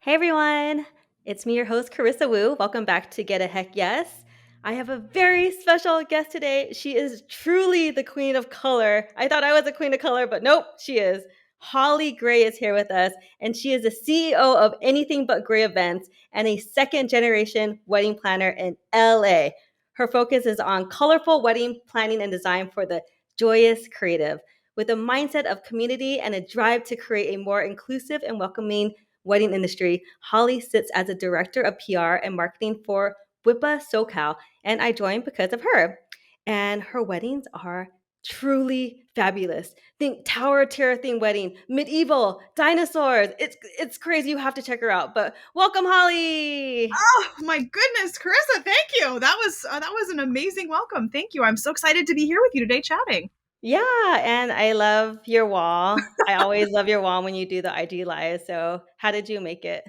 Hey everyone, it's me, your host, Carissa Wu. Welcome back to Get a Heck Yes. I have a very special guest today. She is truly the queen of color. I thought I was a queen of color, but nope, she is. Holly Gray is here with us, and she is the CEO of Anything But Gray Events and a second generation wedding planner in LA. Her focus is on colorful wedding planning and design for the joyous creative. With a mindset of community and a drive to create a more inclusive and welcoming wedding industry, Holly sits as a director of PR and marketing for WIPA SoCal, and I joined because of her. And her weddings are truly fabulous. Think Tower of Terror themed wedding, medieval, dinosaurs. It's crazy. You have to check her out. But welcome, Holly. Oh my goodness, Carissa, thank you. That was an amazing welcome. Thank you. I'm so excited to be here with you today chatting. Yeah, and I love your wall. I always love your wall when you do the IG live. So, how did you make it?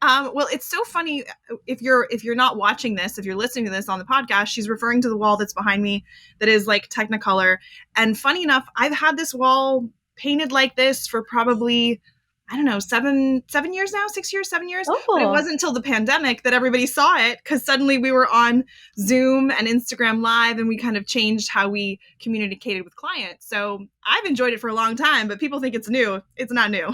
Well, it's so funny if you're not watching this, if you're listening to this on the podcast, she's referring to the wall that's behind me that is like Technicolor. And funny enough, I've had this wall painted like this for probably I don't know, 7 years now, 6 years, 7 years. But it Oh, wasn't until the pandemic that everybody saw it because suddenly we were on Zoom and Instagram Live and we kind of changed how we communicated with clients. So I've enjoyed it for a long time, but people think it's new. It's not new.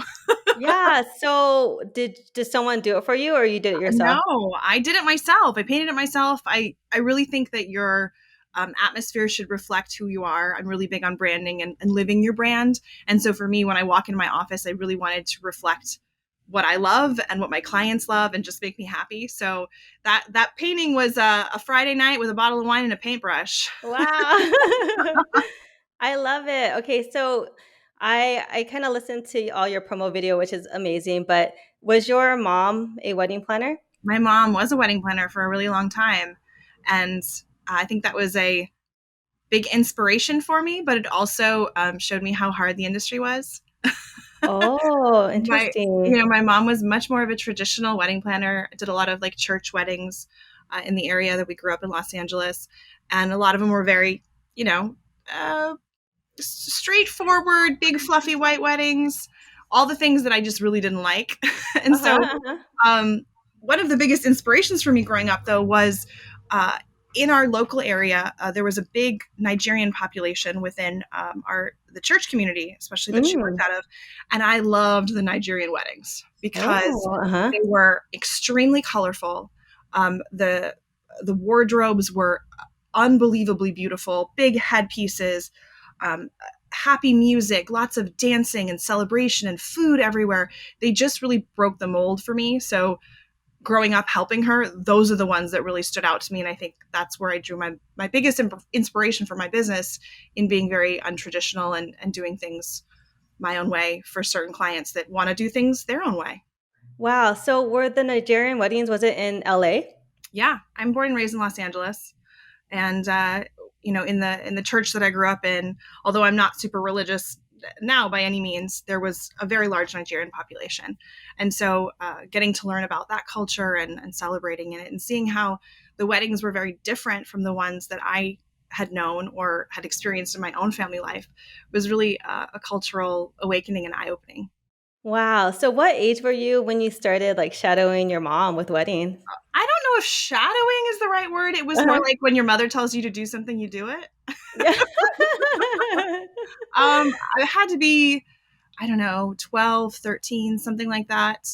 yeah. So, did someone do it for you, or you did it yourself? No, I did it myself. I painted it myself. I really think that your atmosphere should reflect who you are. I'm really big on branding and living your brand. And so for me, when I walk into my office, I really wanted to reflect what I love and what my clients love and just make me happy. So that painting was a Friday night with a bottle of wine and a paintbrush. Wow. I love it. Okay, so I kind of listened to all your promo video, which is amazing, but was your mom a wedding planner? My mom was a wedding planner for a really long time. And I think that was a big inspiration for me, but it also showed me how hard the industry was. Oh, my interesting. my mom was much more of a traditional wedding planner. Did a lot of like church weddings in the area that we grew up in Los Angeles, and a lot of them were very you know uh, straightforward, big fluffy white weddings, all the things that I just really didn't like. And Uh-huh, so uh-huh. um, one of the biggest inspirations for me growing up, though, was in our local area. There was a big Nigerian population within the church community, especially that she worked Mm. out of, and I loved the Nigerian weddings because Oh, uh-huh. they were extremely colorful. The wardrobes were unbelievably beautiful, big headpieces, um, happy music, lots of dancing and celebration and food everywhere. They just really broke the mold for me. So growing up helping her, those are the ones that really stood out to me. And I think that's where I drew my biggest inspiration for my business in being very untraditional and doing things my own way for certain clients that want to do things their own way. Wow. So were the Nigerian weddings, was it in LA? Yeah, I'm born and raised in Los Angeles. And in the church that I grew up in, although I'm not super religious now by any means, there was a very large Nigerian population. And so getting to learn about that culture and celebrating in it and seeing how the weddings were very different from the ones that I had known or had experienced in my own family life was really a cultural awakening and eye-opening. Wow. So what age were you when you started like shadowing your mom with weddings? I don't know if shadowing is the right word. It was more Uh-huh. like when your mother tells you to do something, you do it. Yeah. I had to be, I don't know, 12, 13, something like that,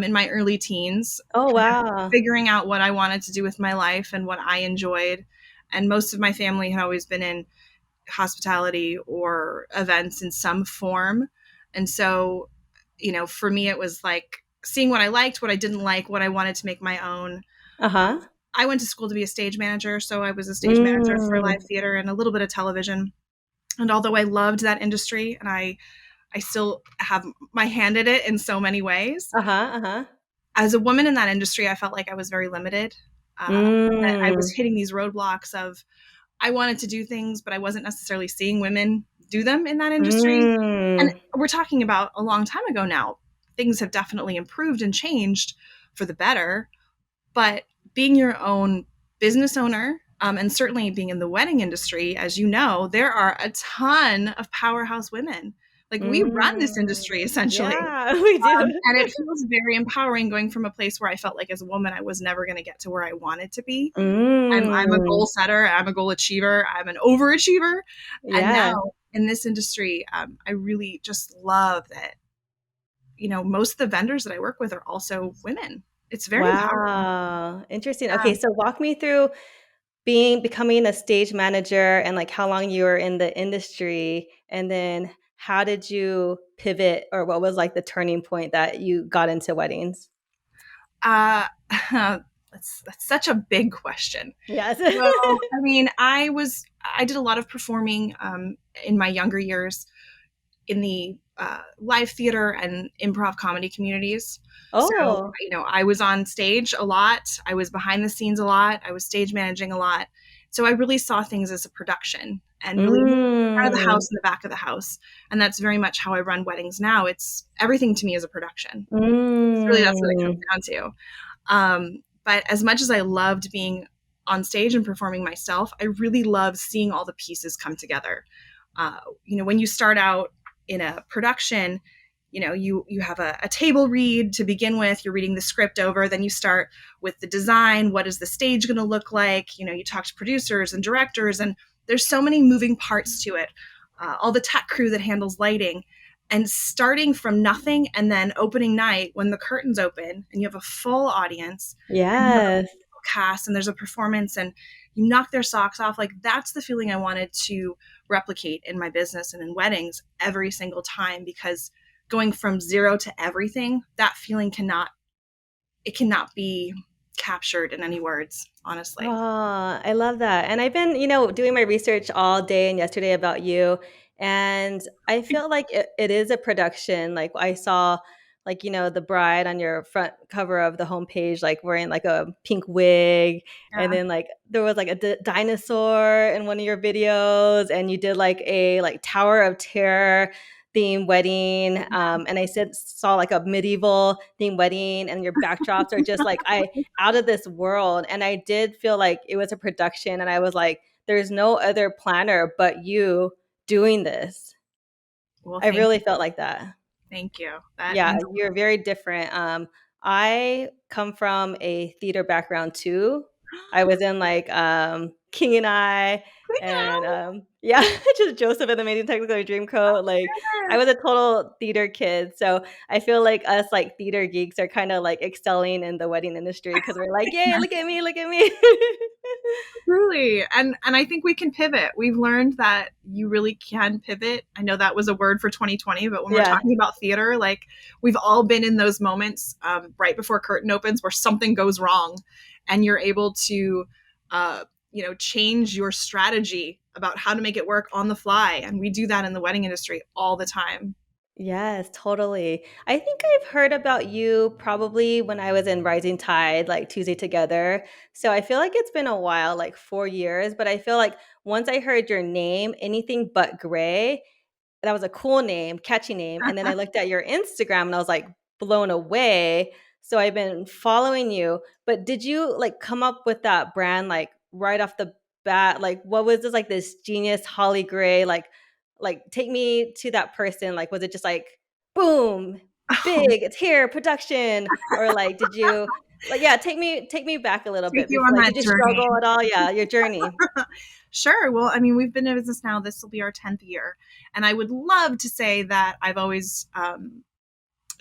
in my early teens, Oh, kind of wow. figuring out what I wanted to do with my life and what I enjoyed. And most of my family had always been in hospitality or events in some form. And so, for me, it was like seeing what I liked, what I didn't like, what I wanted to make my own. Uh-huh. I went to school to be a stage manager, so I was a stage manager for live Mm. theater and a little bit of television. And although I loved that industry and I still have my hand in it in so many ways. Uh-huh, uh-huh. As a woman in that industry, I felt like I was very limited. I was Mm. hitting these roadblocks of I wanted to do things, but I wasn't necessarily seeing women do them in that industry. And Mm. we're talking about a long time ago now. Things have definitely improved and changed for the better. But being your own business owner, and certainly being in the wedding industry, as you know, there are a ton of powerhouse women Like, we run this industry Mm. essentially. Yeah, we do. And it feels very empowering going from a place where I felt like as a woman I was never going to get to where I wanted to be. I'm a goal Mm. setter, I'm a goal achiever, I'm an overachiever. And Yeah. now in this industry, I really just love that, most of the vendors that I work with are also women. It's very empowering. Wow. Interesting. Yeah. Okay, so walk me through becoming a stage manager and like how long you were in the industry, and then how did you pivot, or what was like the turning point that you got into weddings? Uh, that's such a big question. Yes. So, I mean, I did a lot of performing in my younger years in the live theater and improv comedy communities. So, Oh. I was on stage a lot. I was behind the scenes a lot. I was stage managing a lot. So I really saw things as a production and really front of the Mm. house and the back of the house. And that's very much how I run weddings now. It's everything to me is a production. It's really that's what it comes Mm. down to. But as much as I loved being on stage and performing myself, I really loved seeing all the pieces come together. When you start out in a production, you have a table read to begin with. You're reading the script over. Then you start with the design. What is the stage going to look like? You talk to producers and directors, and there's so many moving parts to it. All the tech crew that handles lighting, and starting from nothing, and then opening night when the curtains open and you have a full audience and you have a Yes. cast and there's a performance and you knock their socks off. Like, that's the feeling I wanted to replicate in my business and in weddings every single time, because going from zero to everything, that feeling cannot be captured in any words, honestly. Oh, I love that. And I've been, doing my research all day and yesterday about you. And I feel like it is a production. Like I saw like, the bride on your front cover of the homepage, like wearing like a pink wig. And Yeah. then like there was like a dinosaur in one of your videos, and you did like a like Tower of Terror theme wedding. And I saw like a medieval theme wedding, and your backdrops are just like I out of this world. And I did feel like it was a production, and I was like, there's no other planner but you doing this. Well, I thank really you. felt like that. Thank you. That Yeah, means you're very different. I come from a theater background too. I was in like King and and yeah, just Joseph and the Amazing Technicolor Dreamcoat. Like I was a total theater kid. So I feel like us like theater geeks are kind of like excelling in the wedding industry because we're like, yay, look at me, look at me. Truly. And I think we can pivot. We've learned that you really can pivot. I know that was a word for 2020, but when we're Yeah. talking about theater, like, we've all been in those moments right before curtain opens where something goes wrong and you're able to change your strategy about how to make it work on the fly. And we do that in the wedding industry all the time. Yes, totally. I think I've heard about you probably when I was in Rising Tide, like Tuesday Together. So I feel like it's been a while, like 4 years, but I feel like once I heard your name, Anything But Gray, that was a cool name, catchy name. And then I looked at your Instagram and I was like blown away. So I've been following you. But did you like come up with that brand like right off the bat? Like what was this like this genius Holly Gray like take me to that person? Like was it just like boom, Oh, big, it's here, production, or like did you like yeah, take me back a little take bit you before on like that did you journey. struggle at all? Yeah, your journey. Sure. Well, I mean, we've been in business now. This will be our 10th year. And I would love to say that I've always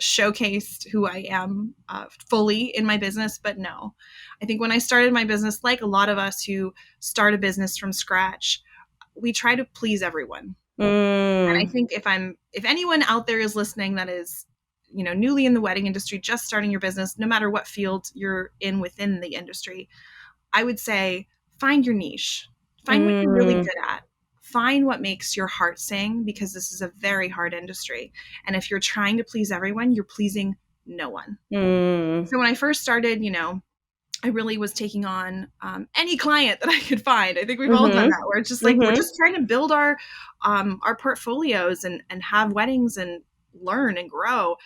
showcased who I am fully in my business, but no. I think when I started my business, like a lot of us who start a business from scratch, we try to please everyone. And I Mm, think if anyone out there is listening that is, newly in the wedding industry, just starting your business, no matter what field you're in within the industry, I would say find your niche. Find what you're really mm, good at. Find what makes your heart sing, because this is a very hard industry. And if you're trying to please everyone, you're pleasing no one. mm. So when I first started, I really was taking on any client that I could find. I think we've all done Mhm. that. Where it's just like we're Mhm. just trying to build our portfolios and have weddings and learn and grow.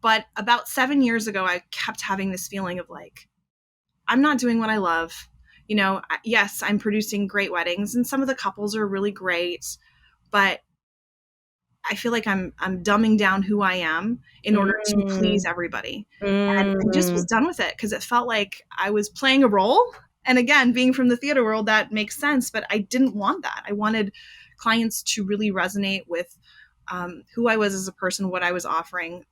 But about 7 years ago, I kept having this feeling of like, I'm not doing what I love. Yes, I'm producing great weddings and some of the couples are really great, but I feel like I'm dumbing down who I am in order to Mm, please everybody. And I just was mm, done with it because it felt like I was playing a role. And again, being from the theater world, that makes sense, but I didn't want that. I wanted clients to really resonate with who I was as a person, what I was offering,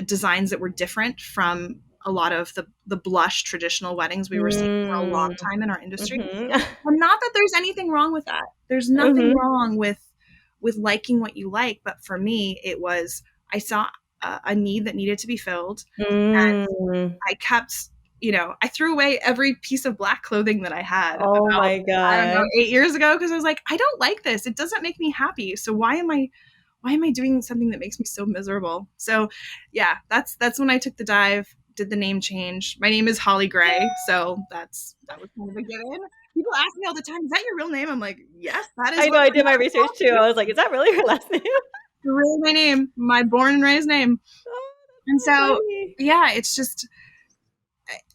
designs that were different from a lot of the blush traditional weddings we were seeing for a long mm, time in our industry. mhm, And not that there's anything wrong with that. There's nothing mhm, wrong with liking what you like, but for me, it was I saw a need that needed to be filled, and mm. I kept, I threw away every piece of black clothing that I had Oh about, my I don't know, gosh. 8 years ago because I was like, I don't like this. It doesn't make me happy. So why am I doing something that makes me so miserable? So yeah, that's when I took the dive, did the name change. My name is Holly Gray, so that was kind of a given. People ask me all the time, "Is that your real name?" I'm like, "Yes, that is I what know, I did my my mother research called too. me. I was like, "Is that really her last name?" Really my name, my born and raised name." Oh, And that's so so funny. yeah, it's just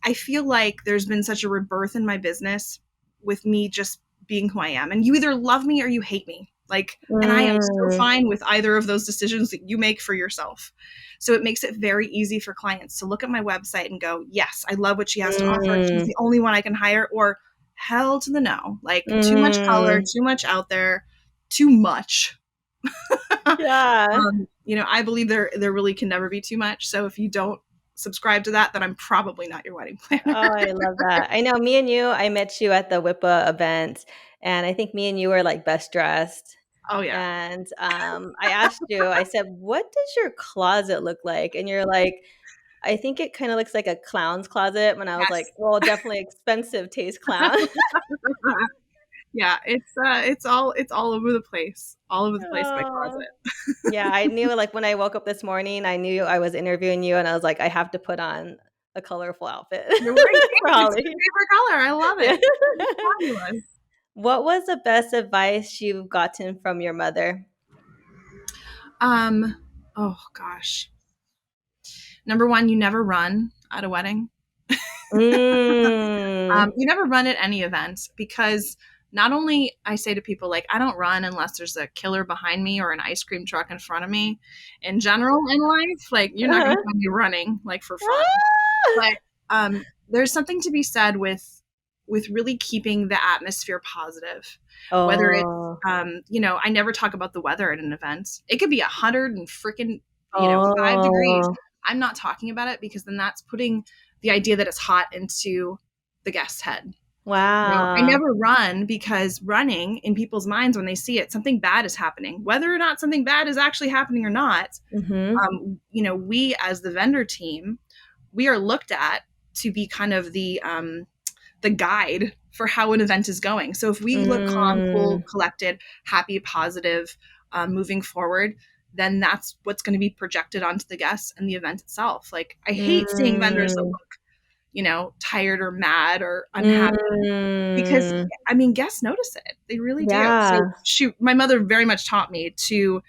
I feel like there's been such a rebirth in my business with me just being who I am. And you either love me or you hate me. Like, and I am so Mm, fine with either of those decisions that you make for yourself. So it makes it very easy for clients to look at my website and go, yes, I love what she has to offer. She's mm, the only one I can hire. Or hell to the no. Like, too much color, mm. too much out there, too much. Yeah. I believe there really can never be too much. So if you don't subscribe to that, then I'm probably not your wedding planner. Oh, I love that. I know me and you, I met you at the WIPA event, and I think me and you were, like, best dressed, Oh yeah. and, I asked you, I said, "What does your closet look like?" And you're like, "I think it kinda looks like a clown's closet," when I was like, Yes. "Well, definitely expensive taste clown." Yeah, it's all over the place. All over the place in my Oh. closet. Yeah, I knew, like, when I woke up this morning, I knew I was interviewing you, and I was like, "I have to put on a colorful outfit You're wearing for pink. It's your Holly." favorite color. I love Yeah. it. It's fabulous. What was the best advice you've gotten from your mother? Um, oh gosh. Number one, you never run at a wedding. Mm. You never run at any event because not only I say to people like I don't run unless there's a killer behind me or an ice cream truck in front of me. In general in life, like you're not going Uh-huh. to find me running like for fun. Ah! But there's something to be said with really keeping the atmosphere positive. Whether it's Oh. I never talk about the weather at an event. It could be 100 and freaking 5 degrees. Oh. I'm not talking about it because then that's putting the idea that it's hot into the guest's head. I Wow. never run because running in people's minds when they see it, something bad is happening. Whether or not something bad is actually happening or not, Mhm. we as the vendor team, we are looked at to be kind of the guide for how an event is going. So if we look calm, cool, Mm. collected, happy, positive, moving forward, then that's what's going to be projected onto the guests and the event itself. Like I hate seeing vendors that Mm. look, tired or mad or unhappy because Mm. I mean guests notice it. They really do. So Yeah. my mother very much taught me to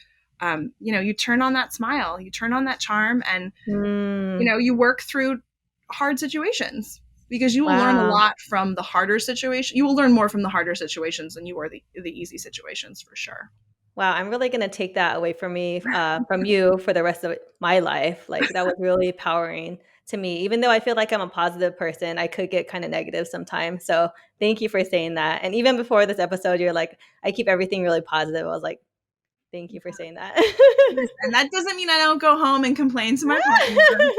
you turn on that smile, you turn on that charm, and Mm. you work through hard situations because you will learn a Wow. lot from the harder situation. You will learn more from the harder situations than you are the easy situations for sure. Wow, I'm really gonna take that away from you for the rest of my life. Like, that was really empowering to me. Even though I feel like I'm a positive person, I could get kinda negative sometimes. So, thank you for saying that. And even before this episode, you're like, "I keep everything really positive." I was like, "Thank you for saying that." And that doesn't mean I don't go home and complain to my partner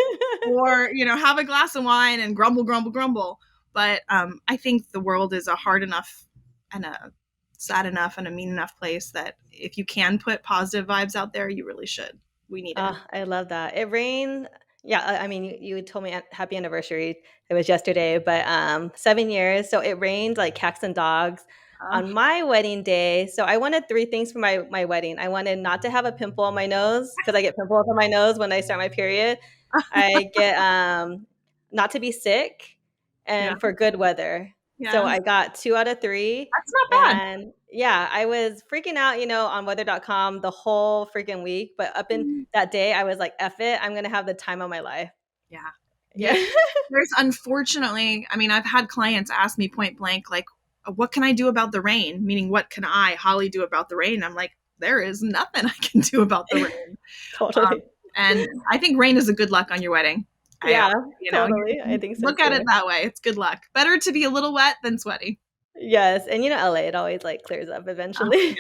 or have a glass of wine and grumble, grumble, grumble. But I think the world is a hard enough and a sad enough and a mean enough place that if you can put positive vibes out there, you really should. We need it. Oh, I love that. It rained yeah, I mean, you told me happy anniversary. It was yesterday, but, 7 years, so it rained like cats and dogs Uh, on my wedding day. So I wanted 3 things for my wedding. I wanted not to have a pimple on my nose because I get pimples on my nose when I start my period. I get, not to be sick yeah, and for good weather. So yes, I got 2 out of 3, that's not bad. and yeah, I was freaking out, on weather.com the whole freaking week, but up in that day, I was like, "F it, I'm gonna have the time of my life." Yeah. Yeah. Yeah. There's unfortunately, I mean, I've had clients ask me point blank, like, what can I do about the rain? Meaning, what can I, Holly, do about the rain? I'm like, there is nothing I can do about the rain. Um, Totally. and I think rain is a good luck on your wedding. Yeah, totally. I You think so look at it too. that way. It's good luck. Better to be a little wet than sweaty. Yes, and LA, it always like clears up Oh, eventually.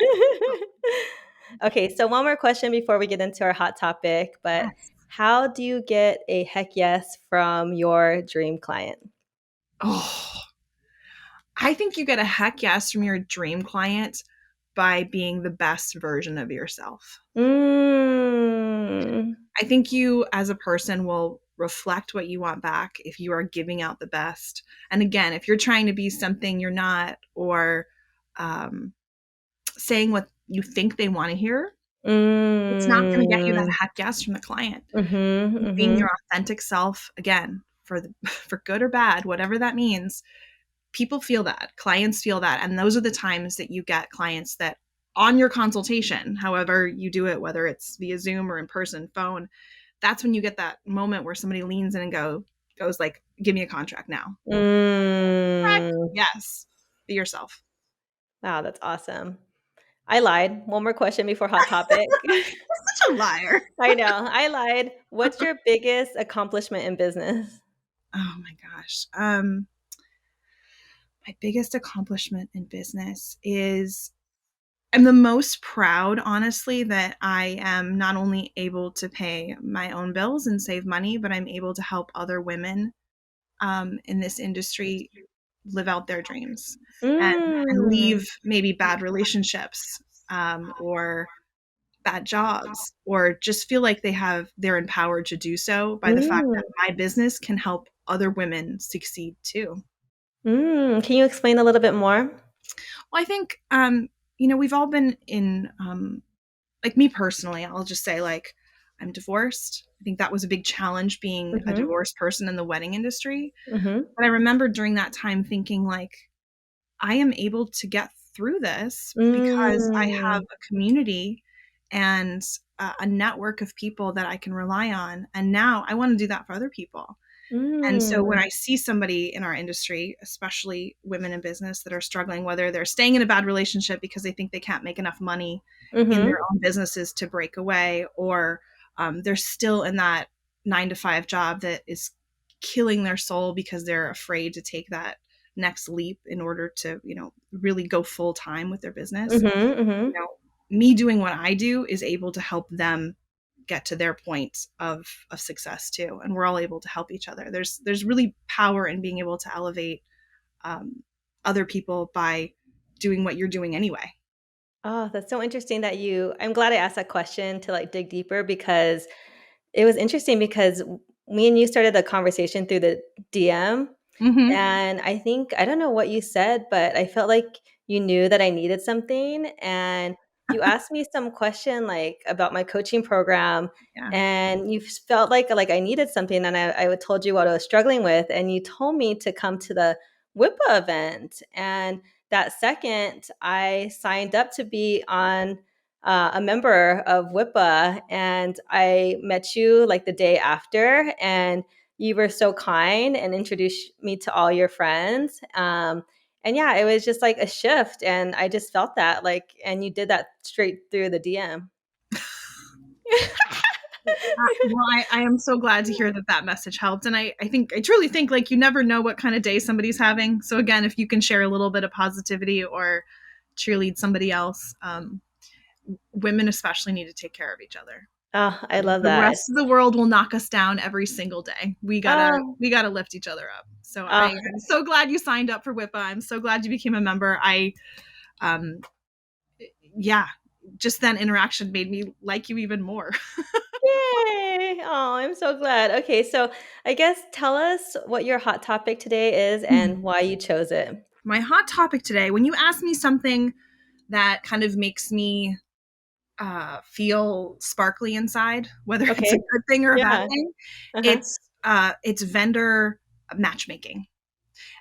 Okay, so one more question before we get into our hot topic, but yes. how do you get a heck yes from your dream client? Oh, I think you get a heck yes from your dream client by being the best version of yourself. Mm. I think you, as a person, will reflect what you want back if you are giving out the best. And again, if you're trying to be something you're not, or um, saying what you think they want to hear, it's not going to get you that Mm. heck yes from the client. Mhm, Being mhm. your authentic self, again, for good or bad, whatever that means, people feel that, clients feel that, and those are the times that you get clients that on your consultation, however you do it, whether it's via Zoom or in person, phone, that's when you get that moment where somebody leans in and goes like, give me a contract now. Heck Mm. yes. Be yourself. Wow, that's awesome. I lied. One more question before hot topic. Such a liar. I know, I lied. What's your biggest accomplishment in business? Oh my gosh. My biggest accomplishment in business is I'm the most proud, honestly, that I am not only able to pay my own bills and save money, but I'm able to help other women in this industry live out their dreams and Mm. leave maybe bad relationships or bad jobs, or just feel like they're empowered to do so by the fact Mm. that my business can help other women succeed too. Mm. Can you explain a little bit more? Well, I think we've all been in like me personally, I'll just say like I'm divorced. I think that was a big challenge being a Mhm. divorced person in the wedding industry. Mhm. But I remember during that time thinking like I am able to get through this because I have Mm. a community and a network of people that I can rely on. And now I want to do that for other people. And so when Mm. I see somebody in our industry, especially women in business that are struggling, whether they're staying in a bad relationship because they think they can't make enough money in their Mhm. own businesses to break away, or they're still in that 9 to 5 job that is killing their soul because they're afraid to take that next leap in order to, really go full time with their business. Mhm. Mhm. You know, me doing what I do is able to help them get to their point of success too, and we're all able to help each other. There's really power in being able to elevate um, other people by doing what you're doing anyway. Oh, that's so interesting that I'm glad I asked that question to, like, dig deeper because it was interesting because me and you started the conversation through the DM. Hmm. And I don't know what you said, but I felt like you knew that I needed something, and you asked me some question, like, about my coaching program, Yeah. and you felt like I needed something, and I told you what I was struggling with, and you told me to come to the WIPA event, and that second, I signed up to be on a member of WIPA, and I met you, like, the day after, and you were so kind and introduced me to all your friends. And yeah, it was just like a shift. And I just felt that and you did that straight through the DM. Well, I am so glad to hear that message helped. And I truly think like you never know what kind of day somebody's having. So again, if you can share a little bit of positivity or cheerlead somebody else, women especially need to take care of each other. Oh, I love The that. rest of the world will knock us down every single day. We gotta Oh, we gotta lift each other up. So oh, I'm so glad you signed up for WIPA. I'm so glad you became a member. Um yeah, just that interaction made me like you even more. yay. Oh, I'm so glad. Okay, so I guess tell us what your hot topic today is and why you chose it. My hot topic today, when you ask me something that kind of makes me feel sparkly inside, whether it's Okay. a good thing or a bad Yeah. thing, Uh-huh. it's vendor matchmaking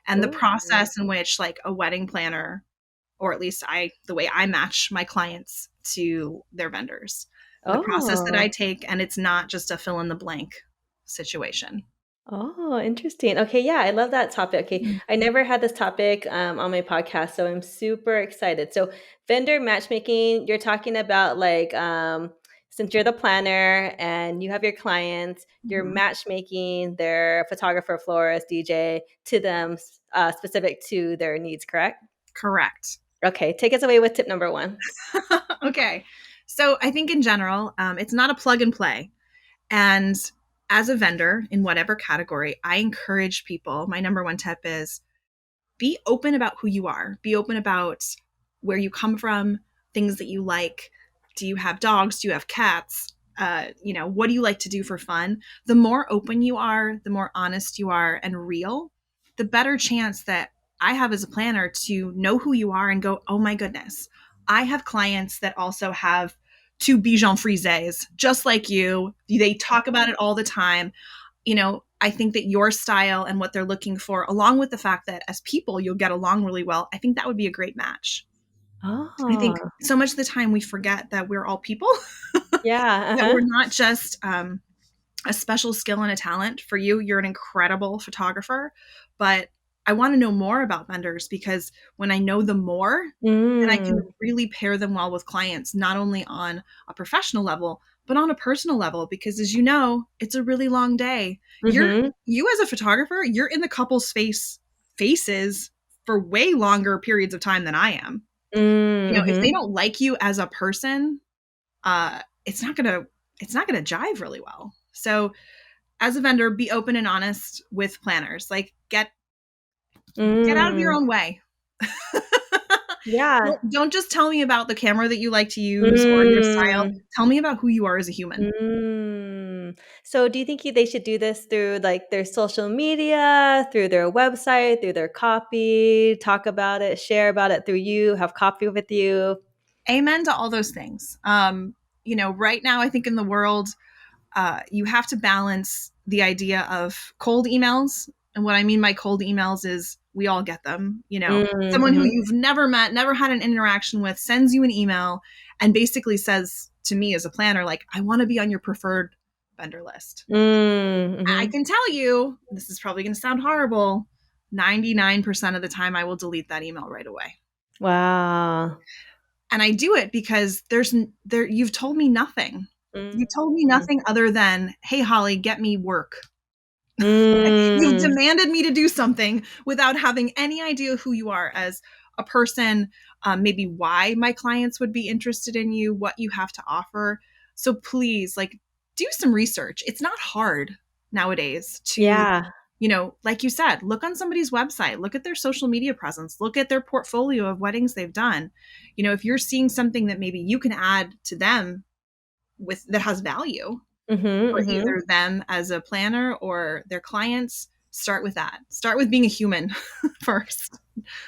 and the Ooh. process in which like a wedding planner, or at least the way I match my clients to their vendors, the process that I Oh. take, and it's not just a fill in the blank situation. Oh, interesting. Okay, yeah, I love that topic. Okay, Mhm. I never had this topic on my podcast, so I'm super excited. So, vendor matchmaking, you're talking about like since you're the planner and you have your clients, you're Mhm. matchmaking their photographer, florist, DJ to them specific to their needs, correct? Correct. Okay, take us away with tip number one. Okay. So I think in general, it's not a plug and play. And as a vendor in whatever category, I encourage people. My number one tip is be open about who you are. Be open about where you come from, things that you like. Do you have dogs? Do you have cats? What do you like to do for fun? The more open you are, the more honest you are and real, the better chance that I have as a planner to know who you are and go, oh my goodness. I have clients that also have two Bichon Frises, just like you. They talk about it all the time. I think that your style and what they're looking for, along with the fact that as people you'll get along really well, I think that would be a great match. I think Oh, so much of the time we forget that we're all people, yeah, that uh-huh. we're not just a special skill and a talent. For you, you're an incredible photographer, but I want to know more about vendors because when I know them more, then I can Mm, really pair them well with clients, not only on a professional level, but on a personal level. Because as you know, it's a really long day. mm-hmm, You as a photographer, you're in the couple's faces for way longer periods of time than I am. If they mm-hmm. don't like you as a person, uh, it's not gonna it's not gonna jive really well. So as a vendor, be open and honest with planners. Like get out of your Mm, own way. yeah. Don't just tell me about the camera that you like to use or your style. Mm, Tell me about who you are as a human. mm. So do you think they should do this through like their social media, through their website, through their copy, talk about it, share about it through you, have coffee with you? Amen to all those things. Right now, I think in the world, you have to balance the idea of cold emails. And what I mean by cold emails is we all get them. Someone who Mm-hmm. you've never met, never had an interaction with, sends you an email and basically says to me as a planner, like, I want to be on your preferred vendor list. I Mm-hmm. can tell you, this is probably going to sound horrible. 99% of the time, I will delete that email right away. Wow. And I do it because you've told me nothing. You told me Mm. nothing other than, hey, Holly, get me work. You've Mm. demanded me to do something without having any idea who you are as a person, maybe why my clients would be interested in you, what you have to offer. So please, like, do some research. It's not hard nowadays to, Yeah. like you said, look on somebody's website, look at their social media presence, look at their portfolio of weddings they've done. If you're seeing something that maybe you can add to them with that has value, Mm-hmm. for Mm-hmm. either them as a planner or their clients, start with that. Start with being a human first.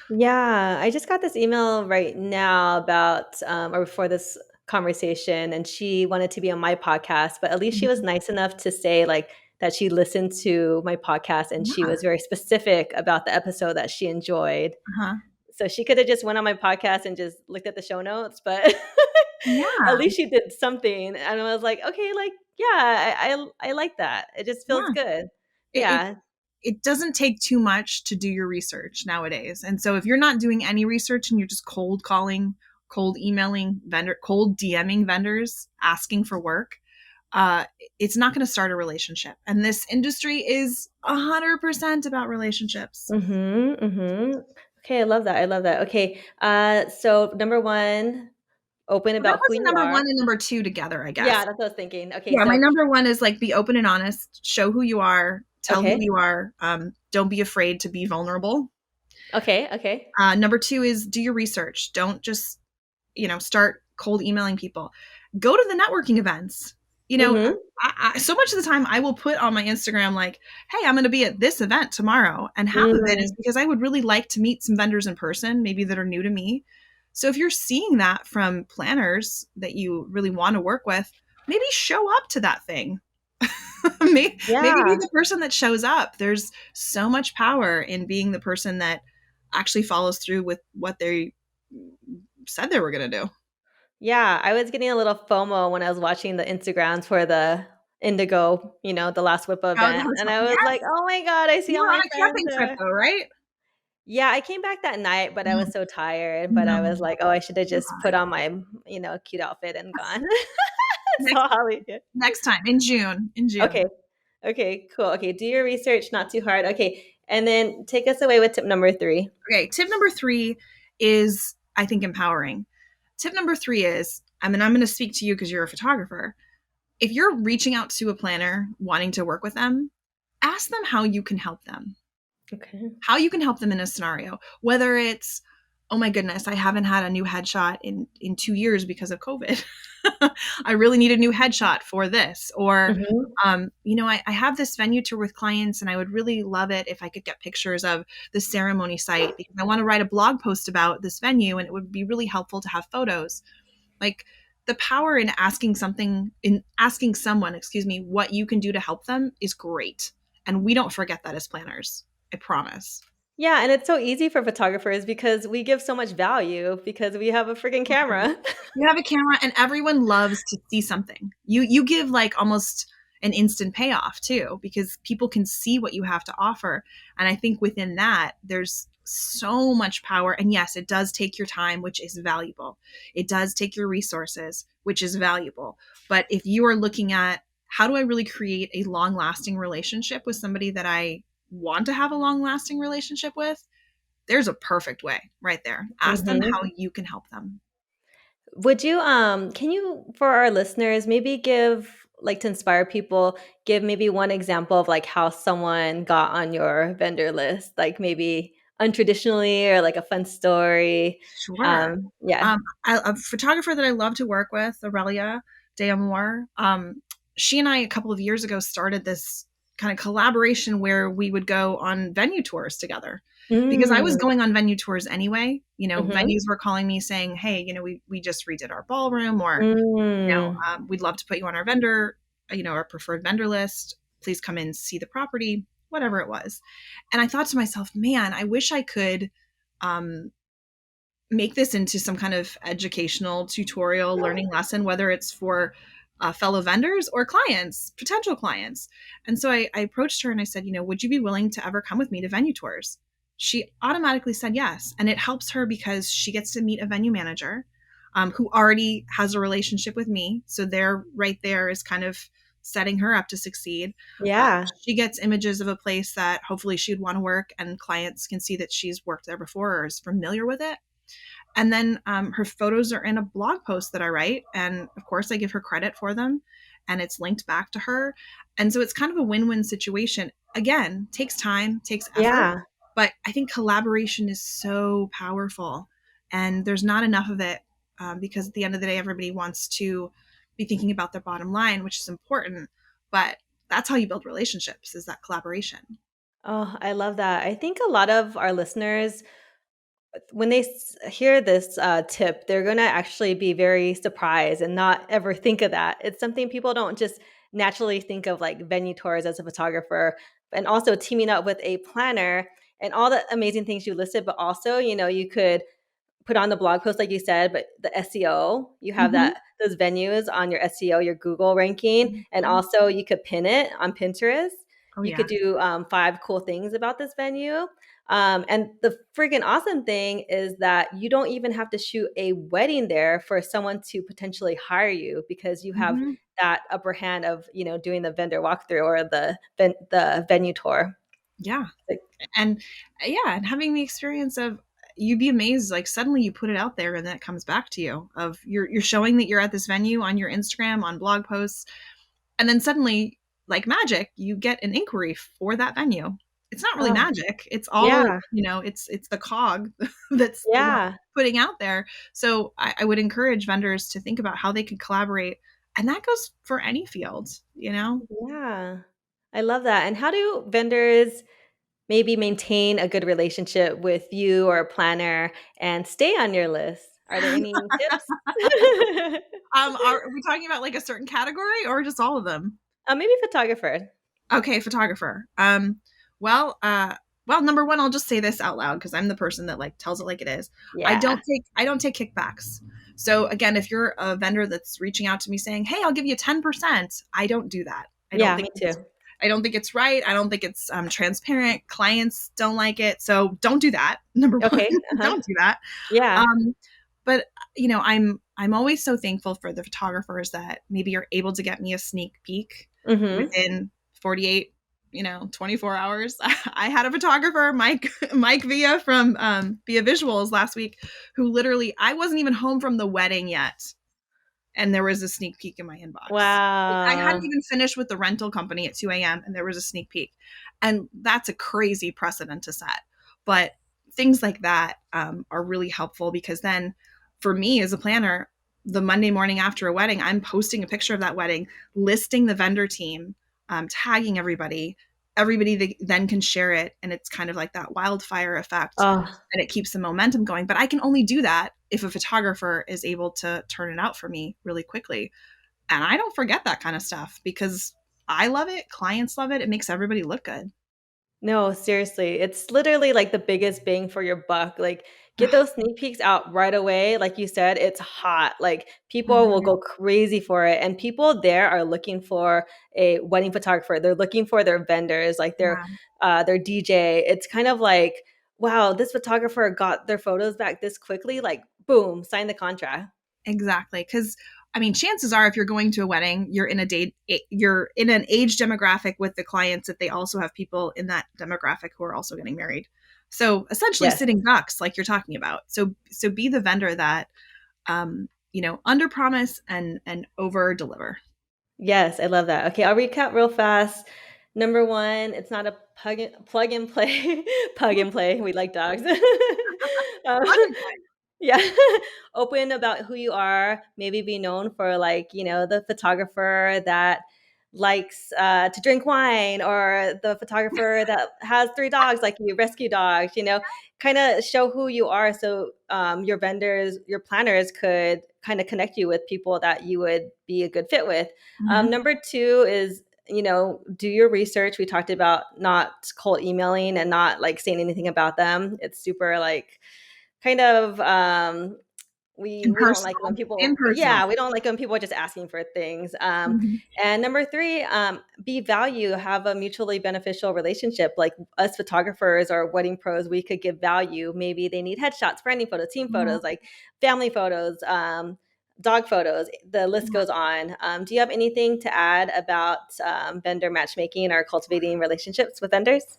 Yeah, I just got this email right now about, or before this conversation, and she wanted to be on my podcast, but at least she was Mhm. nice enough to say like that she listened to my podcast and she Yeah. was very specific about the episode that she enjoyed. Uh-huh. So she could have just went on my podcast and just looked at the show notes, but at Yeah. least she did something. And I was like, okay, like, yeah, I like that. It just feels Yeah. good. It, it Yeah. it doesn't take too much to do your research nowadays. And so if you're not doing any research and you're just cold calling, cold emailing cold DMing vendors asking for work, uh, it's not going to start a relationship. And this industry is 100% about relationships. Mhm, mhm. Okay, I love that, I love that. Okay, so number 1, open So that about who was you number are. one and number two together, I Yeah, guess. that's what I was thinking. Okay, Yeah, my so number one is like be open and honest, show who you are, tell who okay, you are. Don't be afraid to be vulnerable. okay, okay. Number two is do your research. Don't just start cold emailing people. Go to the networking events. You know, Mhm, so much of the time I will put on my Instagram like, "Hey, I'm going to be at this event tomorrow," and half of it is mm, because I would really like to meet some vendors in person, maybe that are new to me. So if you're seeing that from planners that you really want to work with, maybe show up to that thing. Maybe be yeah, the person that shows up. There's so much power in being the person that actually follows through with what they said they were going to do. yeah, I was getting a little FOMO when I was watching the Instagrams for the Indigo, the last WIPA Oh, that event, was and fun. I was Yes, like, "Oh my god, I see you all were my on a friends camping trip there." though, right? Yeah, I came back that night, but I Mm, was so tired, but I was no. like, "Oh, I should have just put God. on my, cute outfit and gone." So Next Holly did. next time in June. In Okay. June. Okay, cool. Okay, do your research, not too hard. Okay, and then take us away with tip number 3. Okay, tip number 3 is, I think, empowering. Tip number 3 is, I mean, I'm going to speak to you because you're a photographer. If you're reaching out to a planner wanting to work with them, ask them how you can help them. Okay. How you can help them in a scenario, whether it's, oh my goodness, I haven't had a new headshot in 2 years because of COVID. I really need a new headshot for this. Or, Mhm. I have this venue tour with clients and I would really love it if I could get pictures of the ceremony site because I want to write a blog post about this venue and it would be really helpful to have photos. Like, the power in asking someone, excuse me, what you can do to help them is great. And we don't forget that as planners. I promise. Yeah, and it's so easy for photographers because we give so much value because we have a freaking Mhm. camera. You have a camera and everyone loves to see something. You give like almost an instant payoff too because people can see what you have to offer. And I think within that there's so much power, and yes, it does take your time, which is valuable. It does take your resources, which is valuable. But if you are looking at how do I really create a long-lasting relationship with somebody that I want to have a long-lasting relationship with, there's a perfect way right there. Ask them how Mhm. you can help them. Would you can you, for our listeners, maybe give, like, to inspire people, give maybe one example of like how someone got on your vendor list, like maybe untraditionally or like a fun story. Sure. Yeah. A photographer that I love to work with, Aurelia De Amor, she and I a couple of years ago started this kind of collaboration where we would go on venue tours together. Because I was Mm. going on venue tours anyway. Mhm. Venues were calling me saying, "Hey, we just redid our ballroom," or Mm. we'd love to put you on our vendor, our preferred vendor list. Please come in, see the property, whatever it was. And I thought to myself, man, I wish I could um, make this into some kind of educational tutorial learning lesson, whether it's for fellow vendors or clients, potential clients. And so I approached her and I said, would you be willing to ever come with me to venue tours? She automatically said yes. And it helps her because she gets to meet a venue manager who already has a relationship with me. So there, right there, is kind of setting her up to succeed. Yeah. She gets images of a place that hopefully she'd want to work, and clients can see that she's worked there before or is familiar with it. And then her photos are in a blog post that I write. And of course, I give her credit for them and it's linked back to her. And so it's kind of a win win situation. Again, takes time, takes effort. Yeah. But I think collaboration is so powerful. And there's not enough of it because at the end of the day, everybody wants to be thinking about their bottom line, which is important. But that's how you build relationships, is that collaboration. Oh, I love that. I think a lot of our listeners, when they hear this tip, they're going to actually be very surprised and not ever think of that. It's something people don't just naturally think of, like venue tours as a photographer, and also teaming up with a planner and all the amazing things you listed. But also, you could put on the blog post like you said, but the SEO, you have Mm-hmm. those venues on your SEO, your Google ranking, and Mm-hmm. also you could pin it on Pinterest. Oh, You yeah. could do 5 cool things about this venue. And the freaking awesome thing is that you don't even have to shoot a wedding there for someone to potentially hire you because you have Mm-hmm. that upper hand of doing the vendor walkthrough or the venue tour. Yeah. Like, And yeah, and having the experience of, you'd be amazed, like suddenly you put it out there and then it comes back to you of you're showing that you're at this venue on your Instagram, on blog posts, and then suddenly, like magic, you get an inquiry for that venue. It's not really oh magic, it's all, yeah, it's the cog that's yeah. putting out there. So I would encourage vendors to think about how they could collaborate, and that goes for any field. Yeah. I love that. And how do vendors maybe maintain a good relationship with you or a planner and stay on your list? Are there any tips? Are we talking about like a certain category or just all of them? Maybe photographer. Okay, photographer. Well, well, number one, I'll just say this out loud because I'm the person that like tells it like it is. Yeah. I don't take kickbacks. So again, if you're a vendor that's reaching out to me saying, "Hey, I'll give you 10%," I don't do that. I don't Yeah, think me too. I don't think it's right. I don't think it's transparent. Clients don't like it, so don't do that. Number one, Okay, uh-huh. don't do that. Yeah. Um, but I'm always so thankful for the photographers that maybe are able to get me a sneak peek Mhm. within 48, 24 hours. I had a photographer, Mike Villa from Via Visuals last week, who literally I wasn't even home from the wedding yet, and there was a sneak peek in my inbox. Like, I hadn't Wow. even finished with the rental company at 2 a.m. and there was a sneak peek. And that's a crazy precedent to set. But things like that are really helpful because then for me as a planner, the Monday morning after a wedding, I'm posting a picture of that wedding, listing the vendor team, tagging everybody. Everybody then can share it. And it's kind of like that wildfire effect Oh, and it keeps the momentum going. But I can only do that if a photographer is able to turn it out for me really quickly. And I don't forget that kind of stuff because I love it. Clients love it. It makes everybody look good. no, seriously. It's literally like the biggest bang for your buck. Like, get those sneak peeks out right away. Like you said, it's hot. Like, people will Mhm. go crazy for it. And people there are looking for a wedding photographer. They're looking for their vendors, like Yeah, their DJ. It's kind of like, wow, this photographer got their photos back this quickly. Like, boom, sign the contract. exactly. Because I mean, chances are, if you're going to a wedding, you're in an age demographic with the clients that they also have people in that demographic who are also getting married. So essentially, Yes. sitting ducks, like you're talking about. So be the vendor that under promise and over deliver. Yes, I love that. Okay, I'll recap real fast. Number 1, it's not a plug and play plug and play, we like dogs. Uh, Plug and play. yeah. Open about who you are, maybe be known for, like, the photographer that likes, to drink wine, or the photographer that has 3 dogs, like you, rescue dogs, kinda show who you are so, your vendors, your planners could kinda connect you with people that you would be a good fit with. Mhm. Number 2 is, do your research. We talked about not cold emailing and not, like, saying anything about them. It's super, like, kind of, we don't like when Impersonal. people, Impersonal. yeah, we don't like when people are just asking for things. Mhm. And number 3, be value, have a mutually beneficial relationship. Like, us photographers or wedding pros, we could give value. Maybe they need headshots, branding photos, team Yeah. photos, like family photos, dog photos. The list goes on. Do you have anything to add about vendor matchmaking or cultivating relationships with vendors?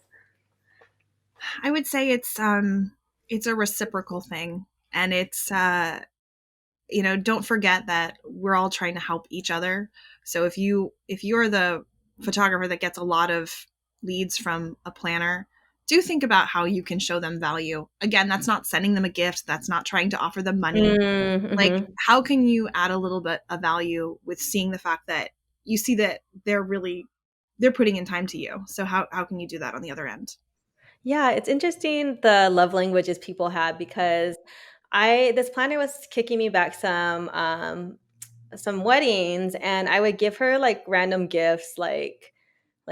I would say it's a reciprocal thing, and it's don't forget that we're all trying to help each other. So if you're the photographer that gets a lot of leads from a planner, do think about how you can show them value. Again, that's not sending them a gift, that's not trying to offer them money. Like, Mm-hmm. how can you add a little bit of value with seeing the fact that you see that they're putting in time to you. So how can you do that on the other end? Yeah, it's interesting the love languages people have, because I this planner was kicking me back some weddings, and I would give her like random gifts, like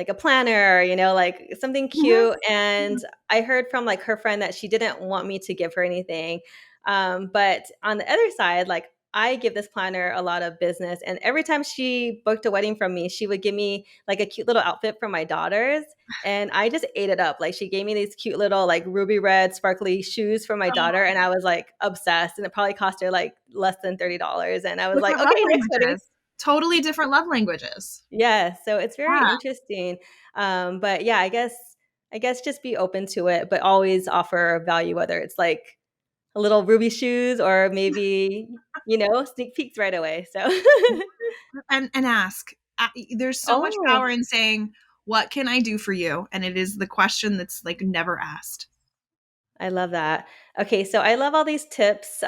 a planner, like something Mhm. cute. And I heard from like her friend that she didn't want me to give her anything. But on the other side, like, I give this planner a lot of business. And every time she booked a wedding from me, she would give me like a cute little outfit for my daughters. And I just ate it up. Like, she gave me these cute little like ruby red sparkly shoes for my daughter. And I was like obsessed. And it probably cost her like less than $30. And I was like, Different love okay, next wedding. languages. Totally different love languages. Yeah, so it's very Yeah. interesting. But yeah, I guess just be open to it, but always offer value, whether it's like a little ruby shoes or maybe, sneak peeks right away. So And ask. There's so much power oh, in saying, "What can I do for you?" And it is the question that's like never asked. I love that. Okay, so I love all these tips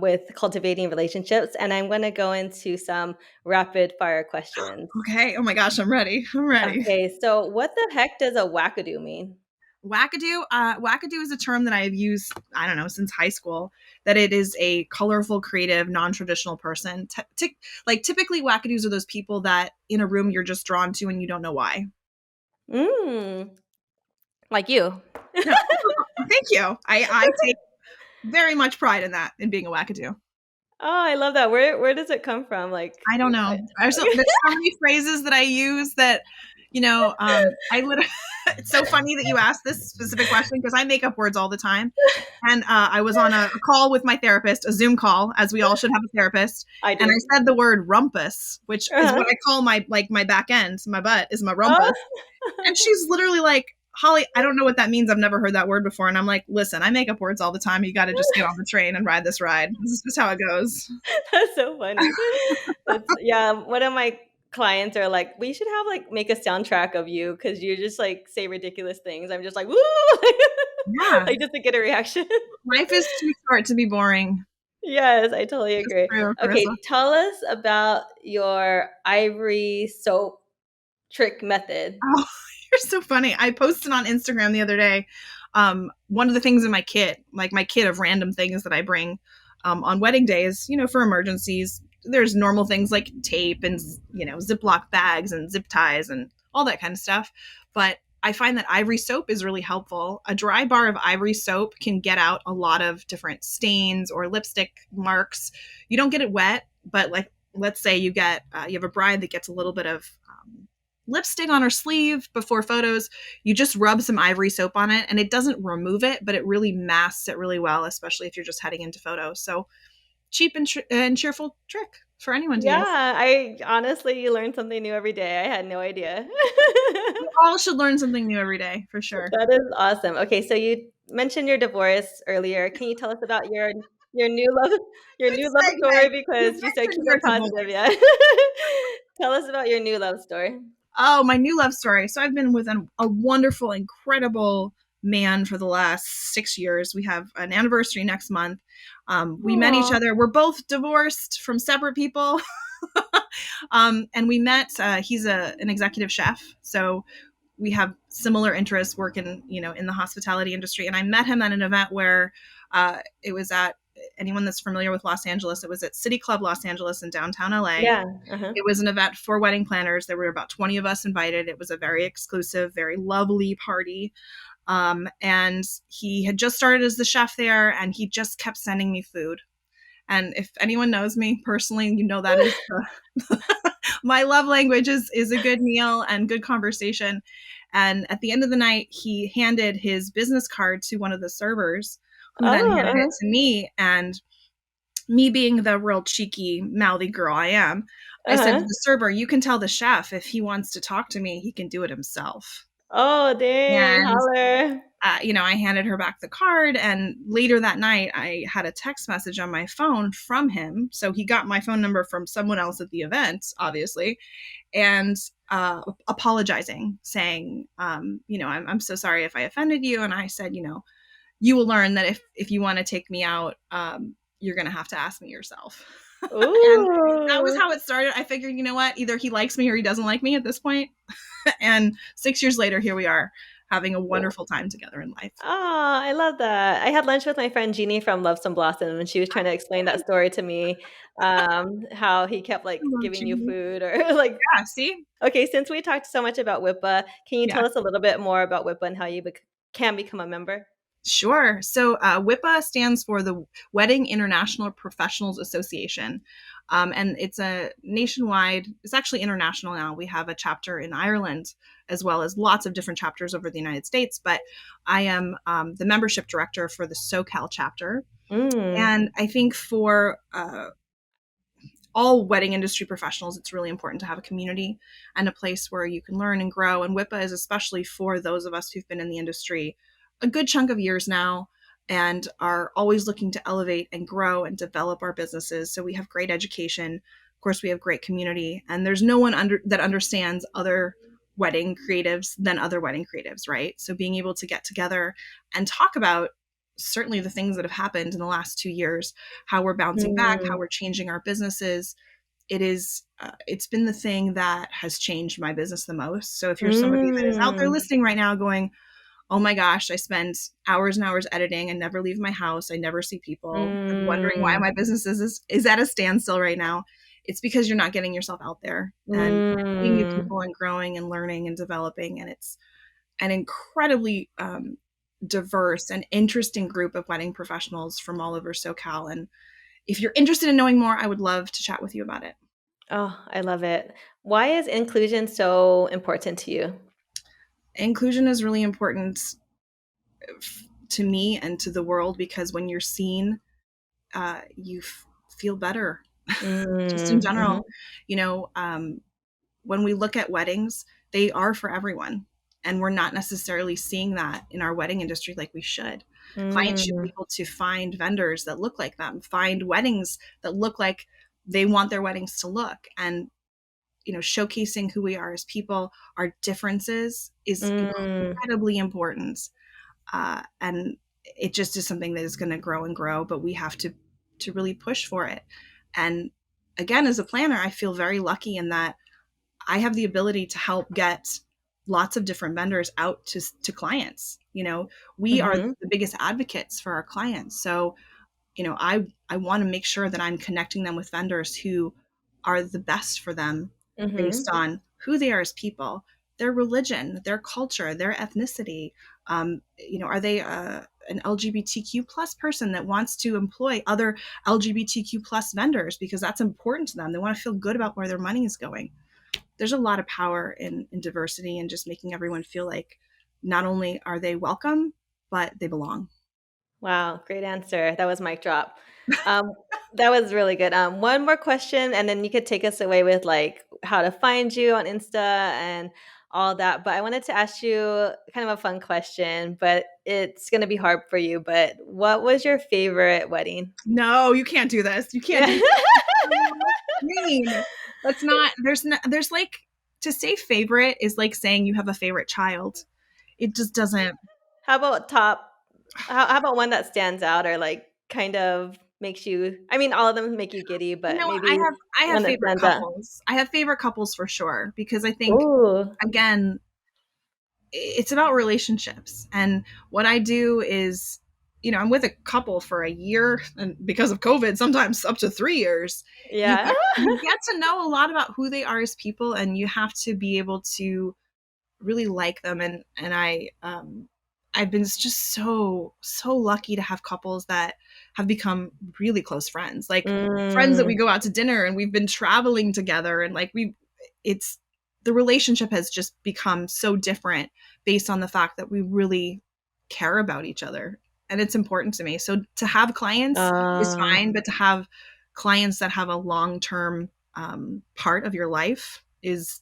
with cultivating relationships, and I'm gonna go into some rapid fire questions. Okay. Oh my gosh, I'm ready. I'm ready. Okay, so what the heck does a wackadoo mean? Wackadoo is a term that I have used, I don't know, since high school. That it is a colorful, creative, non-traditional person. Like, typically, wackadoos are those people that in a room you're just drawn to and you don't know why. Mm, like you. No, thank you. I take very much pride in that, in being a wackadoo. Oh, I love that. Where does it come from? Like, I don't know. There's so many phrases that I use that, I literally, it's so funny that you asked this specific question because I make up words all the time. And I was on a call with my therapist, a Zoom call, as we all should have a therapist. I And do. I said the word rumpus, which is Uh-huh. what I call my back end, my butt is my rumpus. Oh. And she's literally like, Holly, I don't know what that means. I've never heard that word before. And I'm like, listen, I make up words all the time. You got to just get on the train and ride this ride. This is just how it goes. That's so funny. That's yeah, one of my clients are like, "We should have, like, make a soundtrack of you because you just, like, say ridiculous things." I'm just like, "Woo!" Yeah. Like, just to get a reaction. Life is too short to be boring. Yes, I totally It's agree. true, Okay, Carissa. tell us about your Ivory soap trick method. Oh, you're so funny. I posted on Instagram the other day. One of the things in my kit, like my kit of random things that I bring on wedding days, for emergencies. There's normal things like tape and Ziploc bags and zip ties and all that kind of stuff. But I find that Ivory soap is really helpful. A dry bar of Ivory soap can get out a lot of different stains or lipstick marks. You don't get it wet, but like let's say you have a bride that gets a little bit of lipstick on her sleeve before photos, you just rub some Ivory soap on it and it doesn't remove it, but it really masks it really well, especially if you're just heading into photos. So cheap and cheerful trick for anyone to Yeah, use. I honestly, you learn something new every day. I had no idea. We all should learn something new every day, for sure. That is awesome. Okay, so you mentioned your divorce earlier. Can you tell us about your new love your Good new love story? segue. You Because you said mentioned keep your it positive, divorce. yeah. Tell us about your new love story. Oh, my new love story. So I've been with a wonderful, incredible man for the last 6 years. We have an anniversary next month. We met each Aw. other. We're both divorced from separate people. And we met. He's an executive chef, so we have similar interests working, in the hospitality industry. And I met him at an event where it was at anyone that's familiar with Los Angeles. It was at City Club Los Angeles in downtown LA. Yeah, uh-huh. It was an event for wedding planners. There were about 20 of us invited. It was a very exclusive, very lovely party. And he had just started as the chef there, and he just kept sending me food. And if anyone knows me personally, that is my love language is a good meal and good conversation. And at the end of the night, he handed his business card to one of the servers, who then Oh, handed it uh-huh. to me. And me being the real cheeky, mouthy girl I am, I said to Uh-huh. the server, "You can tell the chef if he wants to talk to me, he can do it himself." Oh, dang, And holler. I handed her back the card, and later that night, I had a text message on my phone from him. So he got my phone number from someone else at the event, obviously, and apologizing, saying, I'm so sorry if I offended you. And I said, you will learn that if you want to take me out, you're going to have to ask me yourself. And that was Ooh. how it started. I figured, you know what, either he likes me or he doesn't like me at this point. And 6 years later, here we are having a wonderful time together in life. Oh, I love that. I had lunch with my friend Jeannie from Love Some Blossom, and she was trying to explain that story to me, how he kept, I like, love giving you Jeannie. food or, like Yeah, see? okay, since we talked so much about WIPA, can you Yeah. tell us a little bit more about WIPA and how you can become a member? Sure. So WIPA stands for the Wedding International Professionals Association. And it's a nationwide, it's actually international now. We have a chapter in Ireland, as well as lots of different chapters over the United States. But I am the membership director for the SoCal chapter. Mm. And I think for all wedding industry professionals, it's really important to have a community and a place where you can learn and grow. And WIPA is especially for those of us who've been in the industry a good chunk of years now and are always looking to elevate and grow and develop our businesses. So we have great education. Of course, we have great community, and there's no one that understands other wedding creatives than other wedding creatives, right? So being able to get together and talk about certainly the things that have happened in the last 2 years, how we're bouncing back, how Mm. we're changing our businesses. It's been the thing that has changed my business the most. So if you're somebody that is out there Mm. listening right now going, oh my gosh, I spend hours and hours editing, I never leave my house, I never see people, I'm wondering why Mm. my business is at a standstill right now, it's because you're not getting yourself out there and meeting new Mm. people and growing and learning and developing. And it's an incredibly diverse and interesting group of wedding professionals from all over SoCal. And if you're interested in knowing more, I would love to chat with you about it. Oh, I love it. Why is inclusion so important to you? Inclusion is really important to me and to the world, because when you're seen, you feel better. Just in Mhm. general, you know, when we look at weddings, they are for everyone. And we're not necessarily seeing that in our wedding industry like we should. Clients should be Mm. able to find vendors that look like them, find weddings that look like they want their weddings to look. And, showcasing who we are as people, our differences is Mm. incredibly important. And it just is something that is going to grow and grow, but we have to really push for it. And again, as a planner, I feel very lucky in that I have the ability to help get lots of different vendors out to clients. We are Mhm. the biggest advocates for our clients. So, I want to make sure that I'm connecting them with vendors who are the best for them based Mhm. on who they are as people, their religion, their culture, their ethnicity. Are they an LGBTQ plus person that wants to employ other LGBTQ plus vendors because that's important to them? They want to feel good about where their money is going. There's a lot of power in diversity and just making everyone feel like not only are they welcome, but they belong. Wow, great answer. That was mic drop. Um, that was really good. One more question, and then you could take us away with like how to find you on Insta and all that. But I wanted to ask you kind of a fun question, but it's gonna be hard for you. But what was your favorite wedding? No, you can't do this. You can't do Yeah. this. So mean. That's not, there's like, to say favorite is like saying you have a favorite child. It just doesn't. How about top? How about one that stands out or like kind of makes you? I mean, all of them make you giddy, You but know what? I maybe have I have one that favorite stands out. couples. I have favorite couples for sure, because I think, Ooh, again, it's about relationships. And what I do is, I'm with a couple for a year, and because of COVID, sometimes up to 3 years. You yeah. get you get to know a lot about who they are as people, and you have to be able to really like them. And I've been just so lucky to have couples that have become really close friends, like friends that we Mm. go out to dinner and we've been traveling together, and like it's the relationship has just become so different based on the fact that we really care about each other, and it's important to me. So to have clients is Uh, fine, but to have clients that have a long-term part of your life is,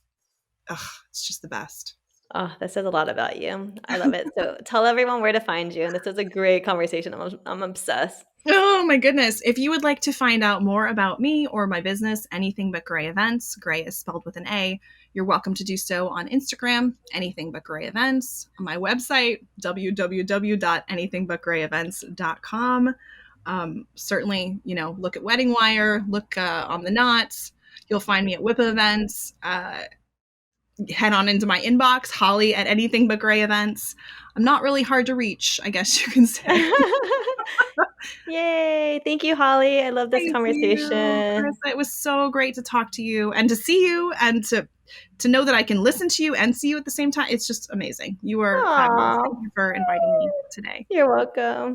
ugh, it's just the best. oh, that says a lot about you. I love it. So tell everyone where to find you. And this is a great conversation. I'm obsessed. Oh my goodness. If you would like to find out more about me or my business, Anything But Gray Events, Gray is spelled with an A, you're welcome to do so on Instagram, Anything But Gray Events, on my website, www.anythingbutgrayevents.com. Certainly, look at Wedding Wire, look on the knots. You'll find me at WIPA events. Head on into my inbox, Holly at Anything But Gray Events. I'm not really hard to reach, I guess you can say. Yay. Thank you, Holly. I love this Thank you, conversation. Carissa. It was so great to talk to you and to see you, and to know that I can listen to you and see you at the same time. It's just amazing. You are fabulous. Aw, Thank you for inviting me today. you're welcome.